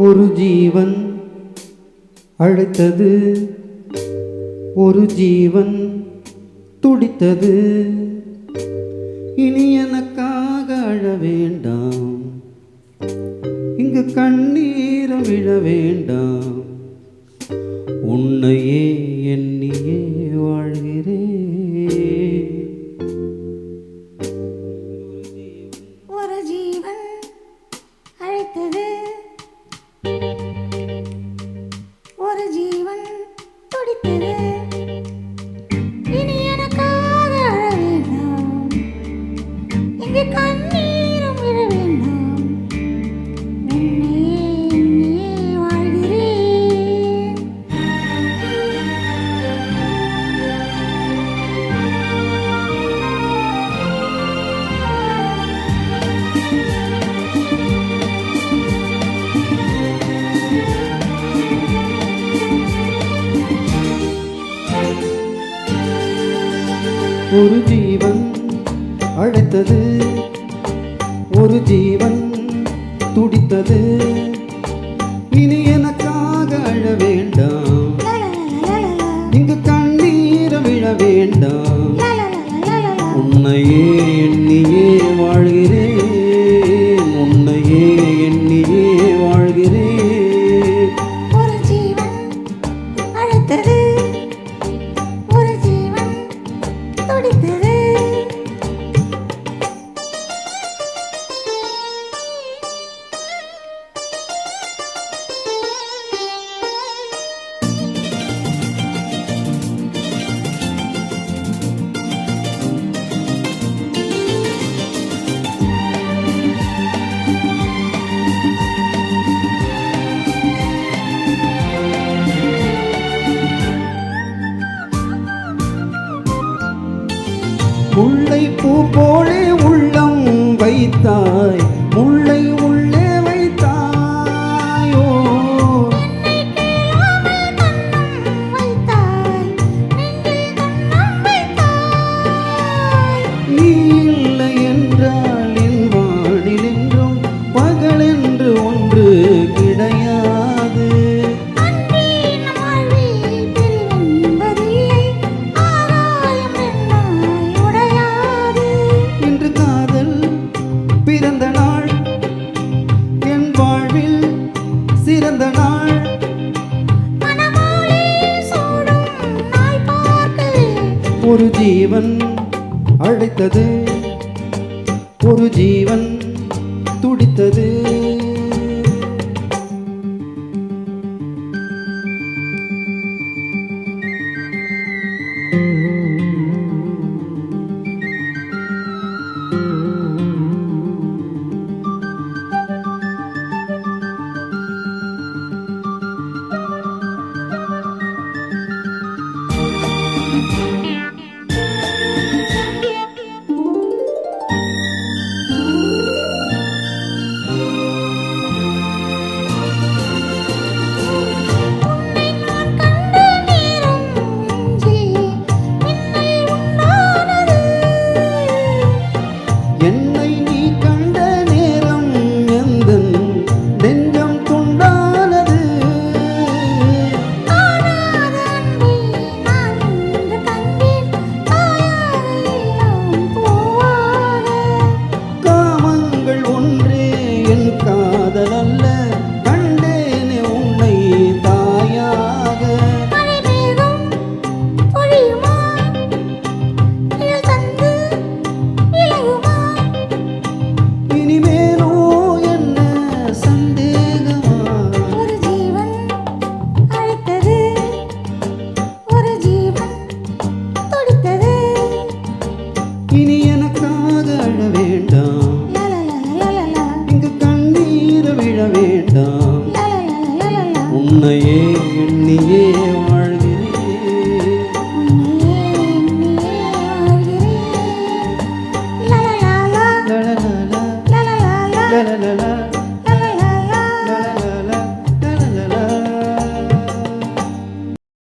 ஒரு ஜீவன் அழைத்தது, ஒரு ஜீவன் துடித்தது. இனி எனக்காக அழ வேண்டாம், இங்கு கண்ணீரம் விழ வேண்டாம். உன்னையே எண்ணியே வாழ்கிறேன். ஒரு ஜீவன் அழைத்தது, ஒரு ஜீவன் துடித்தது. இனி எனக்காக அழ வேண்டாம், இங்கு கண்ணீரும் விழ வேண்டாம். உன்னையே எண்ணியே வாழ்கிறேன். ஒரு ஜீவன் அழைத்தது, ஒரு ஜீவன் துடித்தது. இனி எனக்காக அழ வேண்டாம், இங்கு கண்ணீரம் விழ வேண்டாம். உன்னையே எண்ணியே வாழ்கிறேன், உன்னையே எண்ணியே வாழ்கிறேன். ஒரு ஜீவன் அழைத்தது, ஒரு ஜீவன் துடித்தது. முல்லை பூ போலே உள்ளம் வைத்தாய், முல்லை உள்ளே வைத்தாயோ. நீ இல்லை என்றால் என் வானில் என்றும் பகலென்று ஒன்று கிடையாது. இன்று காதல் பிறந்த நாள், என் வாழ்வில் சிறந்த நாள். ஒரு ஜீவன் அழைத்தது, ஒரு ஜீவன் துடித்தது. என்னை நீ கண்ட நேரம் எந்தன் நெஞ்சம் துண்டானது. காமங்கள் ஒன்றே என் காதல் அல்ல, கண்டேனே உன்னை தாயாக. இனிமேலோ என்ன சந்தேகமா? ஒரு ஜீவன் அழைத்தது, ஒரு ஜீவன் துடித்தது. இனி எனக்காக அழ வேண்டாம், இங்கு கண்ணீர் விழ வேண்டாம். உன்னையே எண்ணியே